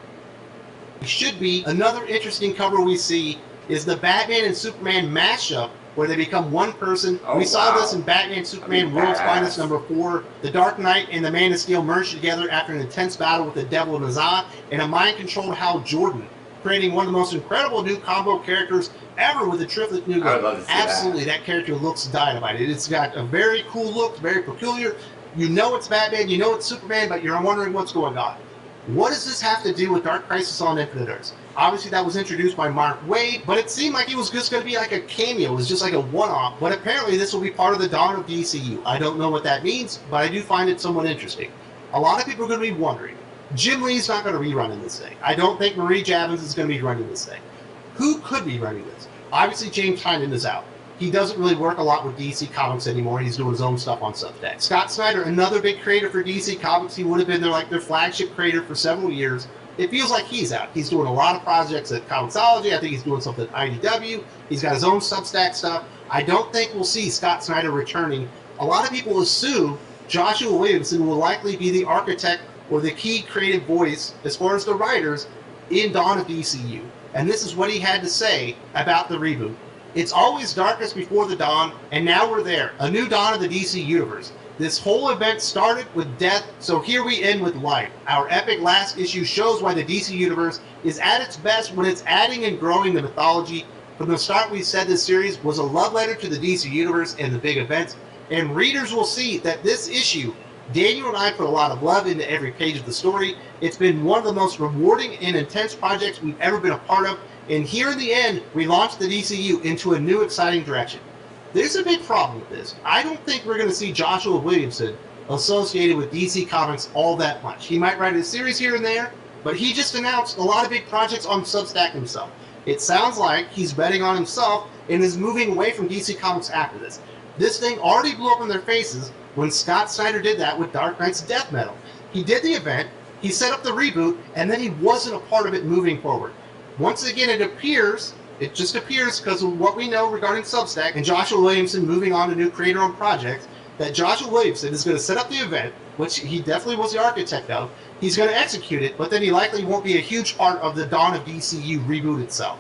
should be. Another interesting cover we see is the Batman and Superman mashup, where they become one person. We saw this in Batman Superman World's Finest number 4. The Dark Knight and the Man of Steel merged together after an intense battle with the Devil Nazar and a mind-controlled Hal Jordan, creating one of the most incredible new combo characters ever with a terrific new look. Absolutely, that character looks dynamite. It's got a very cool look, very peculiar. You know it's Batman, you know it's Superman, but you're wondering what's going on. What does this have to do with Dark Crisis on Infinite Earths? Obviously, that was introduced by Mark Waid, but it seemed like it was just going to be like a cameo. It was just like a one-off. But apparently, this will be part of the dawn of DCU. I don't know what that means, but I do find it somewhat interesting. A lot of people are going to be wondering, Jim Lee's not going to be running this thing. I don't think Marie Javins is going to be running this thing. Who could be running this? Obviously, James Tynion is out. He doesn't really work a lot with DC Comics anymore. He's doing his own stuff on Substack. Scott Snyder, another big creator for DC Comics. He would have been their flagship creator for several years. It feels like he's out. He's doing a lot of projects at Comixology. I think he's doing something at IDW. He's got his own Substack stuff. I don't think we'll see Scott Snyder returning. A lot of people assume Joshua Williamson will likely be the architect or the key creative voice as far as the writers in Dawn of DCU. And this is what he had to say about the reboot. It's always darkest before the dawn, and now we're there. A new dawn of the DC Universe. This whole event started with death, so here we end with life. Our epic last issue shows why the DC Universe is at its best when it's adding and growing the mythology. From the start, we said this series was a love letter to the DC Universe and the big events, and readers will see that this issue, Daniel and I put a lot of love into every page of the story. It's been one of the most rewarding and intense projects we've ever been a part of, and here in the end, we launched the DCU into a new exciting direction. There's a big problem with this. I don't think we're going to see Joshua Williamson associated with DC Comics all that much. He might write a series here and there, but he just announced a lot of big projects on Substack himself. It sounds like he's betting on himself and is moving away from DC Comics after this. This thing already blew up in their faces when Scott Snyder did that with Dark Knight's Death Metal. He did the event, he set up the reboot, and then he wasn't a part of it moving forward. Once again, it just appears because of what we know regarding Substack and Joshua Williamson moving on to new creator-owned projects, that Joshua Williamson is going to set up the event, which he definitely was the architect of. He's going to execute it, but then he likely won't be a huge part of the Dawn of DCU reboot itself.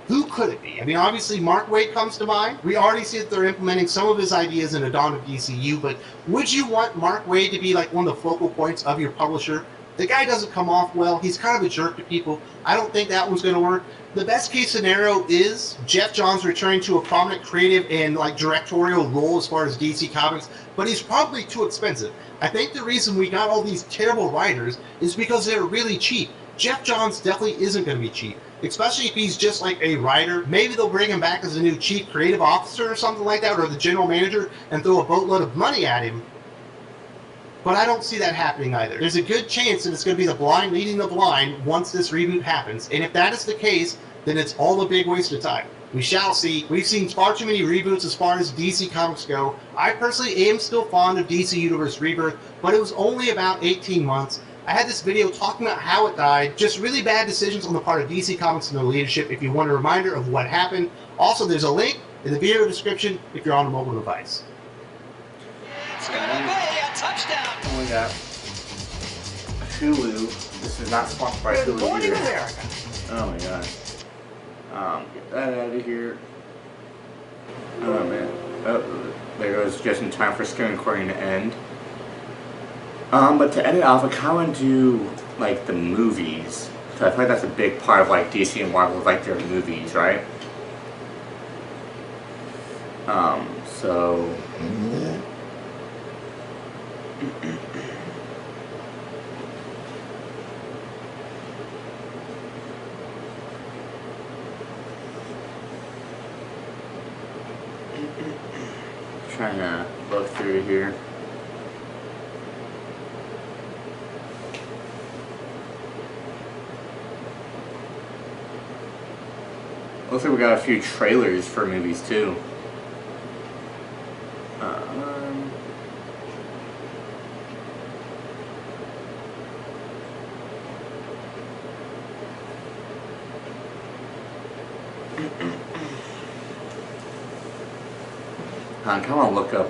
Who could it be? I mean, obviously Mark Waid comes to mind. We already see that they're implementing some of his ideas in a Dawn of DCU, but would you want Mark Waid to be like one of the focal points of your publisher? The guy doesn't come off well. He's kind of a jerk to people. I don't think that one's going to work. The best case scenario is Jeff Johns returning to a prominent creative and directorial role as far as DC Comics, but he's probably too expensive. I think the reason we got all these terrible writers is because they're really cheap. Jeff Johns definitely isn't going to be cheap, especially if he's just like a writer. Maybe they'll bring him back as a new chief creative officer or something like that, or the general manager, and throw a boatload of money at him. But I don't see that happening either. There's a good chance that it's going to be the blind leading the blind once this reboot happens. And if that is the case, then it's all a big waste of time. We shall see. We've seen far too many reboots as far as DC Comics go. I personally am still fond of DC Universe Rebirth, but it was only about 18 months. I had this video talking about how it died. Just really bad decisions on the part of DC Comics and their leadership if you want a reminder of what happened. Also, there's a link in the video description if you're on a mobile device. It's gonna be a touchdown. Oh my god. Hulu. This is not sponsored by Hulu either. America. Oh my god. Get that out of here. Oh man. Oh, there goes just in time for screen recording to end. But to end it off, I kind of want to do the movies. So I feel like that's a big part of DC and Marvel, their movies, right? So. Trying to look through here. Looks like we got a few trailers for movies too. I kind of want to look up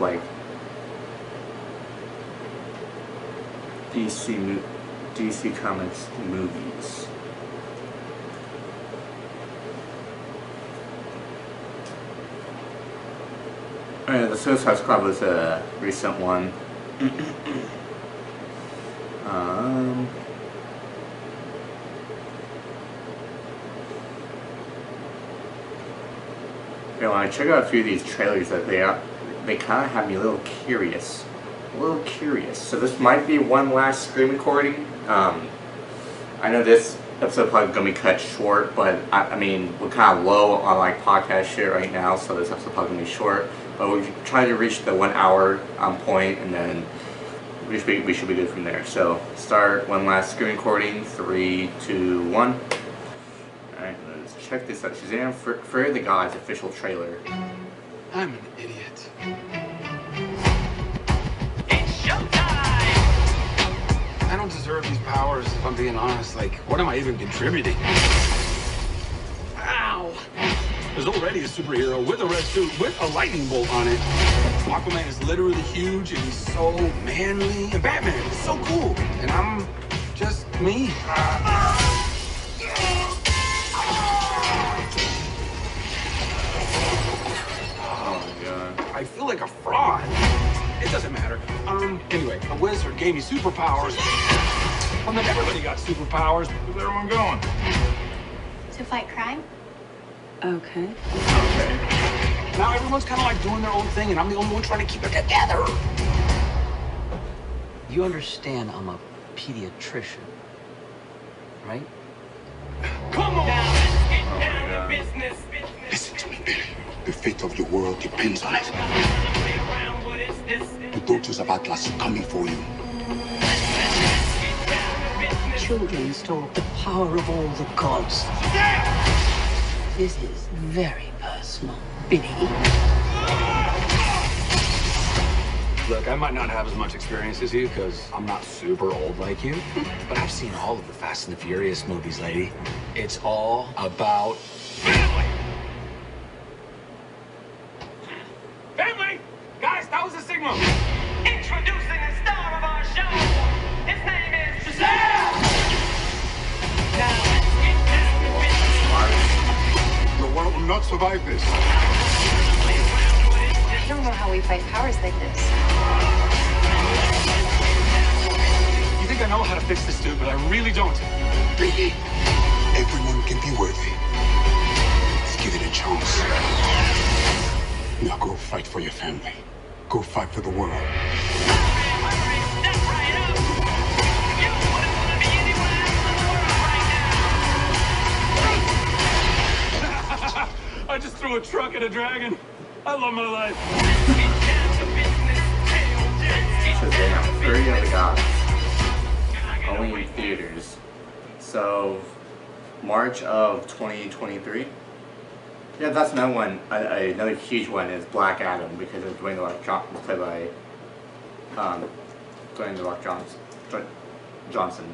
DC Comics movies. The Suicide Squad was a recent one. When I check out a few of these trailers, that they kind of have me a little curious. So this might be one last screen recording. I know this episode probably gonna be cut short, but I mean we're kind of low on like podcast shit right now, so this episode probably gonna be short. But we're trying to reach the 1 hour point, and then we should be good from there. So start one last screen recording. 3, 2, 1. All right, let's check this out. Shazam! Fury of the Gods official trailer. I'm an idiot. It's showtime! I don't deserve these powers, if I'm being honest. Like, what am I even contributing? Ow! There's already a superhero with a red suit with a lightning bolt on it. Aquaman is literally huge and he's so manly. And Batman is so cool. And I'm just me. Oh my god. I feel like a fraud. It doesn't matter. Anyway, a wizard gave me superpowers. And then everybody got superpowers. Where's everyone going? To fight crime? Okay. Now everyone's kind of like doing their own thing, and I'm the only one trying to keep it together. You understand I'm a pediatrician, right? Come on! Now let's get down to business. Listen to me, Billy. The fate of your world depends on it. What is this? The daughters of Atlas are coming for you. Children store the power of all the gods. This is very personal, Billy. Look, I might not have as much experience as you, because I'm not super old like you. But I've seen all of the Fast and the Furious movies, lady. It's all about family! Family! Guys, that was a signal! Introducing the star of our show. His name is Shazam! Now let's get down to business. The world will not survive this. I don't know how we fight powers like this. You think I know how to fix this dude, but I really don't. Billy, everyone can be worthy. Let's give it a chance. Now go fight for your family. Go fight for the world. Step right up. You wouldn't want to be anywhere else in the world right now. I just threw a truck at a dragon. I love my life. Shazam! Fury of the Gods. Only in theaters. So, March of 2023. Yeah, that's another one. Another huge one is Black Adam, because of Dwayne The Rock Johnson, played by Dwayne The Rock Johnson.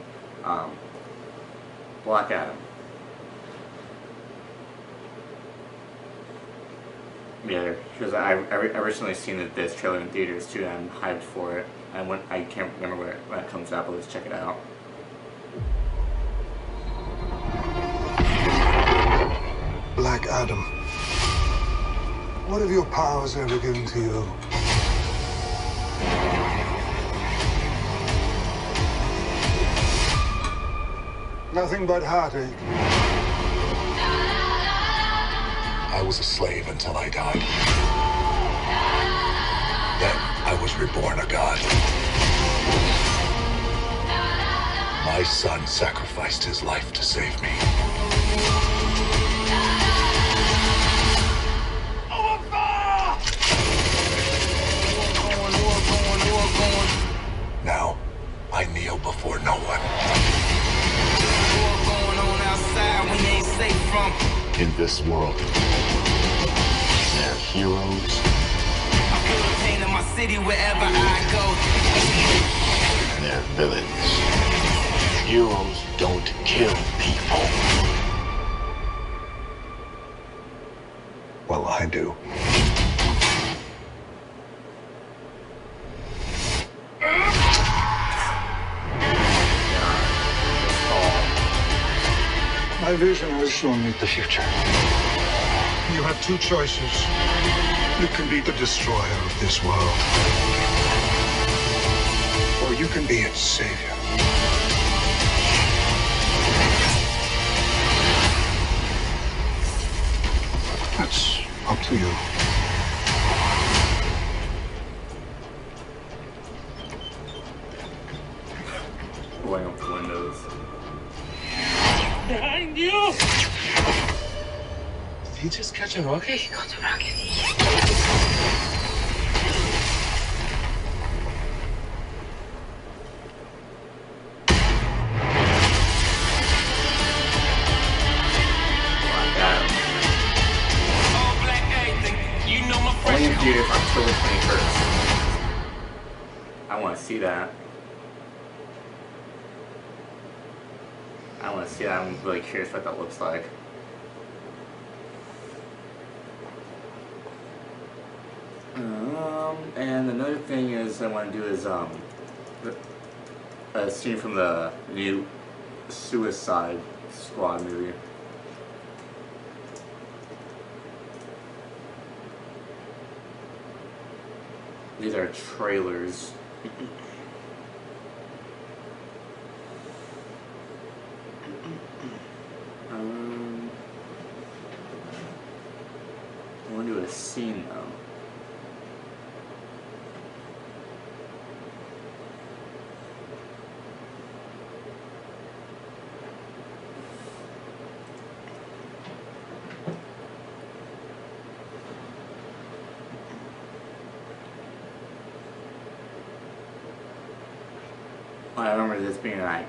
Black Adam. Yeah, because I recently seen this trailer in theaters too, and I'm hyped for it. I can't remember when it comes out, but let's check it out. Black Adam. What have your powers ever given to you? Nothing but heartache. I was a slave until I died. Then I was reborn a god. My son sacrificed his life to save me. Now, I kneel before no one. In this world, there are heroes. In my city wherever I go. And there are villains. Heroes don't kill people. Well, I do. My vision has shown me the future. You have two choices. You can be the destroyer of this world, or you can be its savior. That's up to you. Blowing up the windows. to Rocky? Go to Rocky. Only in theaters October 21st. I want to see that. I want to see that. I'm really curious what that looks like. And another thing is I want to do is a scene from the new Suicide Squad movie. These are trailers. I want to do a scene though. I remember this being an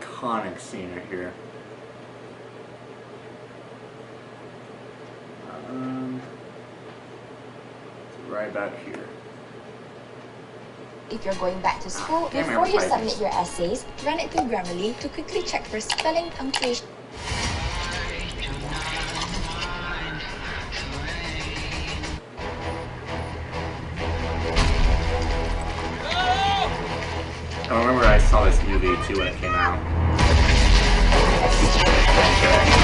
iconic scene right here. Right about here. If you're going back to school, before you submit your essays, run it through Grammarly to quickly check for spelling, punctuation. I remember I saw this movie too when it came out.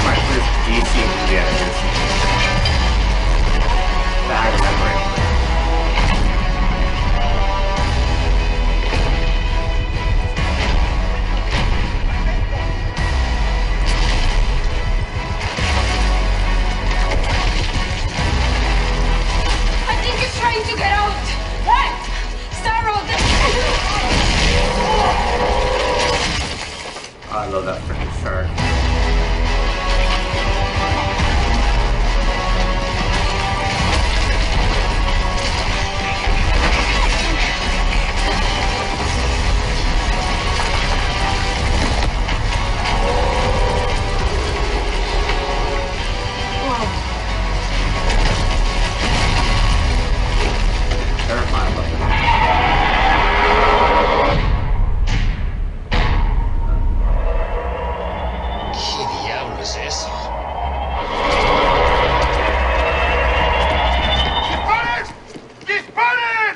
My first DC movie I ever seen. Bad memory. I think it's trying to get out. What? Starro, I love that freaking shark. Terrifying looking. ¿Qué diablos es eso? ¡Disparen! ¡Disparen!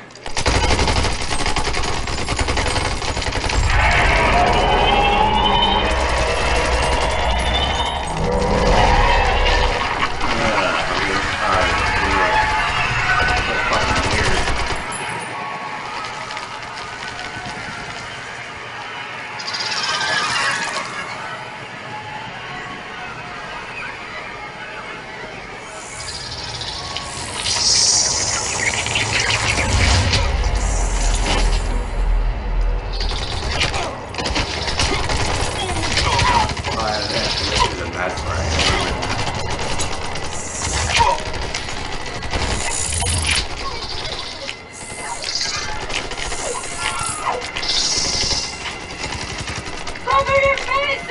cover your faces!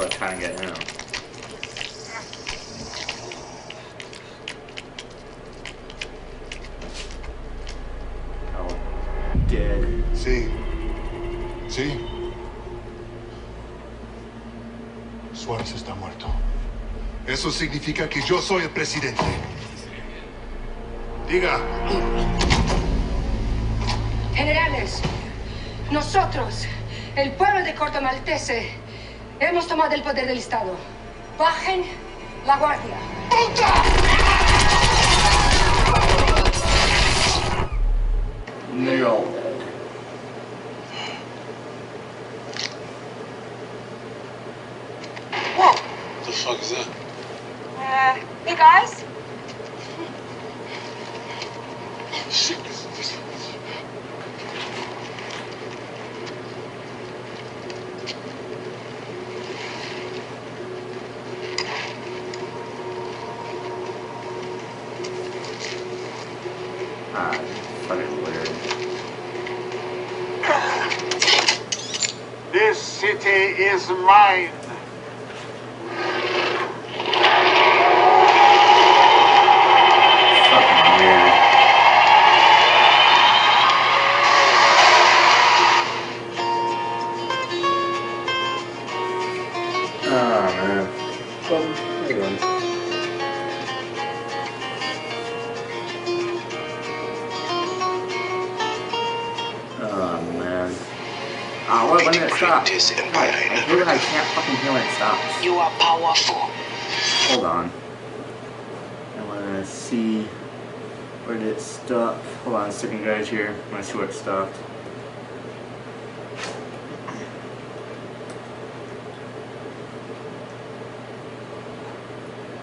Trying to get him. Oh, dead. Sí. Sí. Suárez está muerto. Eso significa que yo soy el presidente. Diga. Generales, Nosotros, el pueblo de Corto Maltese, hemos tomado el poder del Estado. Bajen la guardia. They're all dead. Whoa! What the fuck is that? Hey guys? Shit. Fucking weird. This city is mine. Fucking weird. Oh man. Well, anyway. Oh man. When did it stop? I can't fucking hear when it stops. You are powerful. Hold on. I wanna see where did it stop. Hold on a second guys here. I wanna see where it stopped.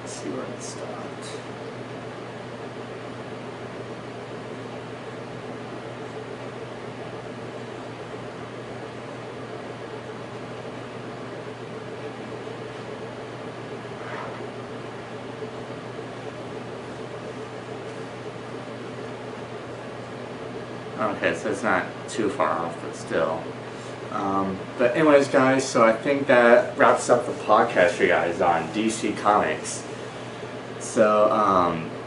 Let's see where it stopped. Okay, so it's not too far off, but still. But anyways, guys, so I think that wraps up the podcast for you guys on DC Comics. So,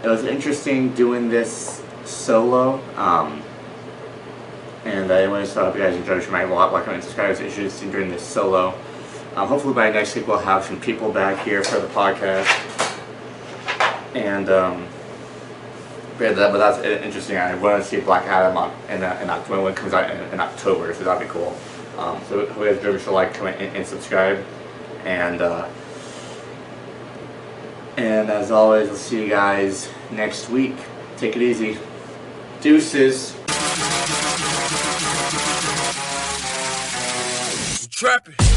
it was interesting doing this solo. And anyways, so I hope you guys enjoyed. Like, comment, and subscribe. It's interesting doing this solo. Hopefully by next week we'll have some people back here for the podcast. And, but that's interesting. I want to see Black Adam in October, when it comes out in October, so that'd be cool. So hope you guys enjoyed, so like, comment, and subscribe. And as always, we'll see you guys next week. Take it easy. Deuces. Trapping.